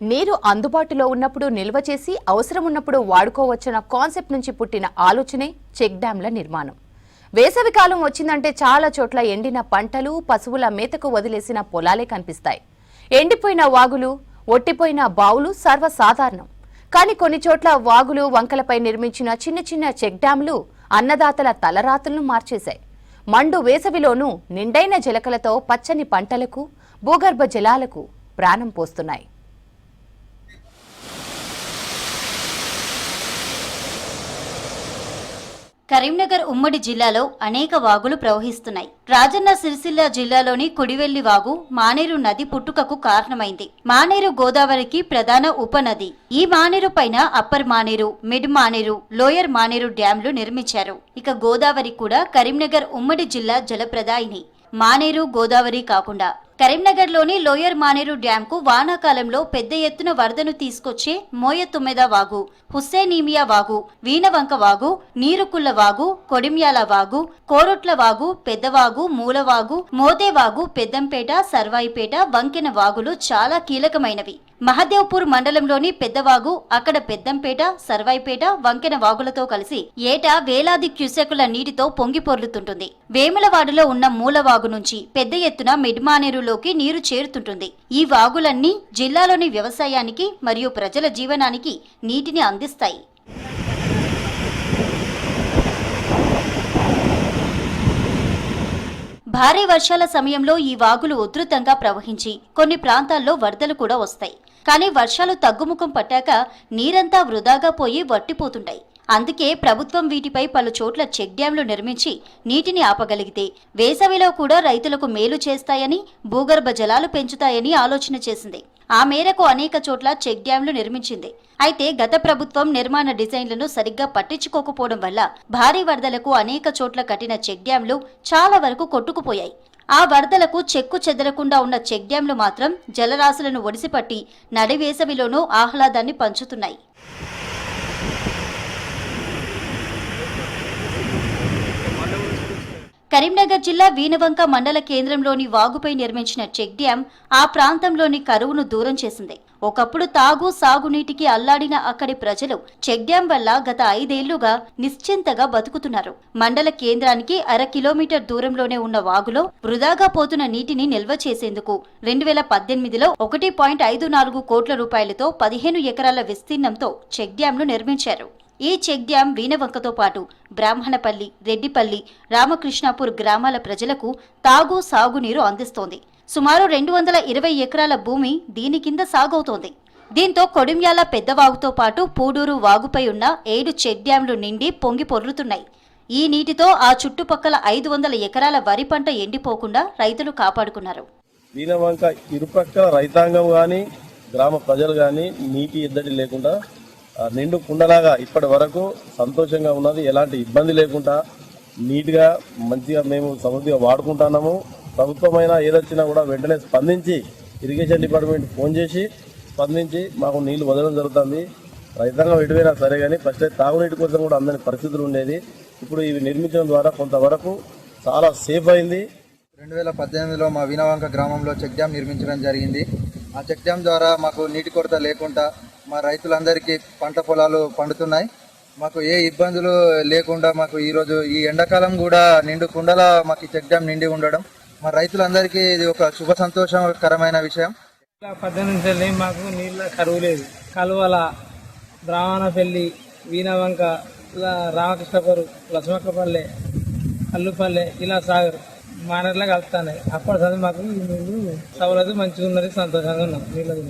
నీరు అందుబాటులో ఉన్నప్పుడు నిల్వ చేసి అవసరం ఉన్నప్పుడు వాడుకోవచ్చన్న కాన్సెప్ట్ నుంచి పుట్టిన ఆలోచనే చెక్ డ్యాంల నిర్మాణం. వేసవికాలం వచ్చిందంటే చాలా చోట్ల ఎండిన పంటలు, పశువుల మేతకు వదిలేసిన పొలాలే కనిపిస్తాయి. ఎండిపోయిన వాగులు, ఒట్టిపోయిన బావులు సర్వసాధారణం. కానీ కొన్ని చోట్ల వాగులు, వంకలపై నిర్మించిన చిన్న చిన్న చెక్ డ్యాంలు అన్నదాతల తలరాతులను మార్చేశాయి. మండు వేసవిలోనూ నిండైన జలకలతో పచ్చని పంటలకు, భూగర్భ జలాలకు ప్రాణం పోస్తున్నాయి. కరీంనగర్ ఉమ్మడి జిల్లాలో అనేక వాగులు ప్రవహిస్తున్నాయి. రాజన్న సిరిసిల్ల జిల్లాలోని కుడివెల్లి వాగు మానేరు నది పుట్టుకకు కారణమైంది. మానేరు గోదావరికి ప్రధాన ఉపనది. ఈ మానేరు పైన upper Manair, mid Manair, lower Manair డ్యాంలు నిర్మించారు. ఇక గోదావరి కూడా కరీంనగర్ ఉమ్మడి జిల్లా జలప్రదాయిని. మానేరు, గోదావరి కాకుండా కరీంనగర్లోని లోయర్ మానేరు డ్యాంకు వానాకాలంలో పెద్ద ఎత్తున వరదను తీసుకొచ్చే మోయతుమ్మెద వాగు, హుస్సేనీమియా వాగు, వీణవంక వాగు, నీరుకుల్ల వాగు, కొడిమ్యాల వాగు, కోరొట్ల వాగు, పెద్దవాగు, మూలవాగు, మోతేవాగు, పెద్దంపేట, సర్వాయిపేట, వంకెన వాగులు చాలా కీలకమైనవి. మహదేవ్పూర్ మండలంలోని పెద్దవాగు, అక్కడ పెద్దంపేట, సర్వాయిపేట, వంకెన వాగులతో కలిసి ఏటా వేలాది క్యూసెక్కుల నీటితో పొంగి పొర్లుతుంటుంది. వేములవాడలో ఉన్న మూలవాగు నుంచి పెద్ద ఎత్తున మిడ్మానేరులోకి నీరు చేరుతుంటుంది. ఈ వాగులన్నీ జిల్లాలోని వ్యవసాయానికి మరియు ప్రజల జీవనానికి నీటిని అందిస్తాయి. భారీ వర్షాల సమయంలో ఈ వాగులు ఉధృతంగా ప్రవహించి కొన్ని ప్రాంతాల్లో వరదలు కూడా వస్తాయి. కానీ వర్షాలు తగ్గుముఖం పట్టాక నీరంతా వృధాగా పోయి వట్టిపోతుంటాయి. అందుకే ప్రభుత్వం వీటిపై పలు చోట్ల చెక్ డ్యాంలు నిర్మించి నీటిని ఆపగలిగితే వేసవిలో కూడా రైతులకు మేలు చేస్తాయని, భూగర్భ జలాలు పెంచుతాయని ఆలోచన చేసింది. ఆ మేరకు అనేక చోట్ల చెక్ డ్యాంలు నిర్మించింది. అయితే గత ప్రభుత్వం నిర్మాణ డిజైన్లను సరిగ్గా పట్టించుకోకపోవడం వల్ల భారీ వరదలకు అనేక చోట్ల కట్టిన చెక్ డ్యాంలు చాలా వరకు కొట్టుకుపోయాయి. ఆ వరదలకు చెక్కు చెదరకుండా ఉన్న చెక్ డ్యాంలు మాత్రం జలరాశులను ఒడిసిపట్టి నడివేసవిలోనూ ఆహ్లాదాన్ని పంచుతున్నాయి. కరీంనగర్ జిల్లా వీణవంక మండల కేంద్రంలోని వాగుపై నిర్మించిన చెక్ డ్యాం ఆ ప్రాంతంలోని కరువును దూరం చేసింది. ఒకప్పుడు తాగు, సాగునీటికి అల్లాడిన అక్కడి ప్రజలు చెక్ డ్యాం వల్ల గత 5 ఏళ్లుగా నిశ్చింతగా బతుకుతున్నారు. మండల కేంద్రానికి 1/2 కిలోమీటర్ దూరంలోనే ఉన్న వాగులో వృధాగా పోతున్న నీటిని నిల్వ చేసేందుకు 2018లో 1.54 కోట్ల రూపాయలతో 15 ఎకరాల విస్తీర్ణంతో చెక్ డ్యాంను నిర్మించారు. ఈ చెక్ డ్యాం వీణవంకతో పాటు బ్రాహ్మణపల్లి, రెడ్డిపల్లి, రామకృష్ణాపూర్ గ్రామాల ప్రజలకు తాగు, సాగునీరు అందిస్తోంది. సుమారు 220 ఎకరాల భూమి దీని కింద సాగవుతోంది. దీంతో కొడిమ్యాల పెద్దవాగుతో పాటు పూడూరు వాగుపై ఉన్న 7 చెక్ డ్యాంలు నిండి పొంగి పొర్లుతున్నాయి. ఈ నీటితో ఆ చుట్టుపక్కల 500 ఎకరాల వరి పంట ఎండిపోకుండా రైతులు కాపాడుకున్నారు. వీణవంక ఇరుపక్కల రైతాంగం కానీ, గ్రామ ప్రజలు కానీ నీటి ఎద్దడి లేకుండా నిండు కుండలాగా ఇప్పటి వరకు సంతోషంగా ఉన్నది. ఎలాంటి ఇబ్బంది లేకుండా నీట్గా మంచిగా మేము సమృద్ధిగా వాడుకుంటున్నాము. ప్రభుత్వమైనా ఏదొచ్చినా కూడా వెంటనే స్పందించి ఇరిగేషన్ డిపార్ట్మెంట్ ఫోన్ చేసి స్పందించి మాకు నీళ్లు వదలడం జరుగుతుంది. రైతాంగం ఎటువైనా సరే కానీ ఫస్ట్ తాగునీటి కోసం కూడా అందని పరిస్థితులు ఉండేది. ఇప్పుడు ఇవి నిర్మించడం ద్వారా కొంతవరకు చాలా సేఫ్ అయింది. 2018లో మా వీణవంక గ్రామంలో చెక్ డ్యాం నిర్మించడం జరిగింది. ఆ చెక్ డ్యాం ద్వారా మాకు నీటి కొరత లేకుండా మా రైతులందరికీ పంట పొలాలు పండుతున్నాయి. మాకు ఏ ఇబ్బందులు లేకుండా మాకు ఈరోజు ఈ ఎండాకాలం కూడా నిండు కుండల మాకు ఈ చెక్ డ్యాం నిండి ఉండడం మా రైతులందరికీ ఇది ఒక శుభ సంతోషకరమైన విషయం. 18 మాకు నీళ్ళ కరువు లేదు. కలువల, బ్రాహ్మణపల్లి, వీణవంక, రామకృష్ణపూర్, లక్ష్మక్కపల్లె, అల్లుపల్లె ఇలా సాగర్ మానర్లా కలుపుతున్నాయి. అప్పటి మాకు నీళ్ళు సవలదు మంచిగా ఉన్నది, సంతోషంగా ఉన్నాం నీళ్ళ.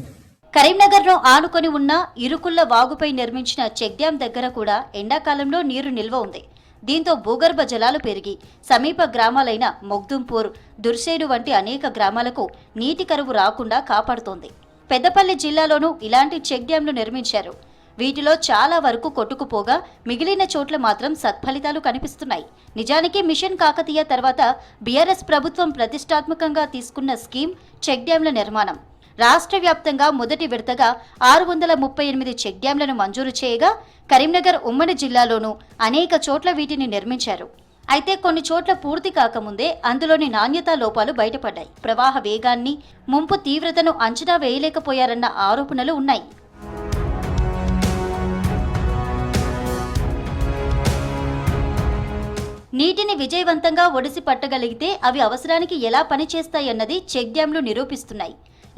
కరీంనగర్లో ఆనుకొని ఉన్న ఇరుకుల్ల వాగుపై నిర్మించిన చెక్ డ్యాం దగ్గర కూడా ఎండాకాలంలో నీరు నిల్వ ఉంది. దీంతో భూగర్భ జలాలు పెరిగి సమీప గ్రామాలైన మొగ్దుంపూర్, దుర్సేడు వంటి అనేక గ్రామాలకు నీటి కరువు రాకుండా కాపాడుతోంది. పెద్దపల్లి జిల్లాలోనూ ఇలాంటి చెక్ డ్యాంలు నిర్మించారు. వీటిలో చాలా వరకు కొట్టుకుపోగా మిగిలిన చోట్ల మాత్రం సత్ఫలితాలు కనిపిస్తున్నాయి. నిజానికి మిషన్ కాకతీయ తర్వాత బీఆర్ఎస్ ప్రభుత్వం ప్రతిష్టాత్మకంగా తీసుకున్న స్కీమ్ చెక్ డ్యాంల నిర్మాణం. రాష్ట్ర వ్యాప్తంగా మొదటి విడతగా 638 చెక్ డ్యాంలను మంజూరు చేయగా కరీంనగర్ ఉమ్మడి జిల్లాలోనూ అనేక చోట్ల వీటిని నిర్మించారు. అయితే కొన్ని చోట్ల పూర్తి కాకముందే అందులోని నాణ్యతా లోపాలు బయటపడ్డాయి. ప్రవాహ వేగాన్ని, ముంపు తీవ్రతను అంచనా వేయలేకపోయారన్న ఆరోపణలు ఉన్నాయి. నీటిని విజయవంతంగా ఒడిసి పట్టగలిగితే అవి అవసరానికి ఎలా పనిచేస్తాయన్నది చెక్ డ్యాంలు నిరూపిస్తున్నాయి.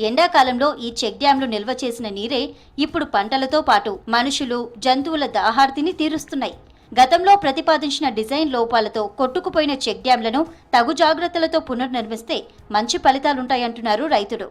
ఎండాకాలంలో ఈ చెక్ డ్యాంలు నిల్వ చేసిన నీరే ఇప్పుడు పంటలతో పాటు మనుషులు, జంతువుల దాహార్తిని తీరుస్తున్నాయి. గతంలో ప్రతిపాదించిన డిజైన్ లోపాలతో కొట్టుకుపోయిన చెక్ డ్యాంలను తగు జాగ్రత్తలతో పునర్నిర్మిస్తే మంచి ఫలితాలుంటాయంటున్నారు రైతులు.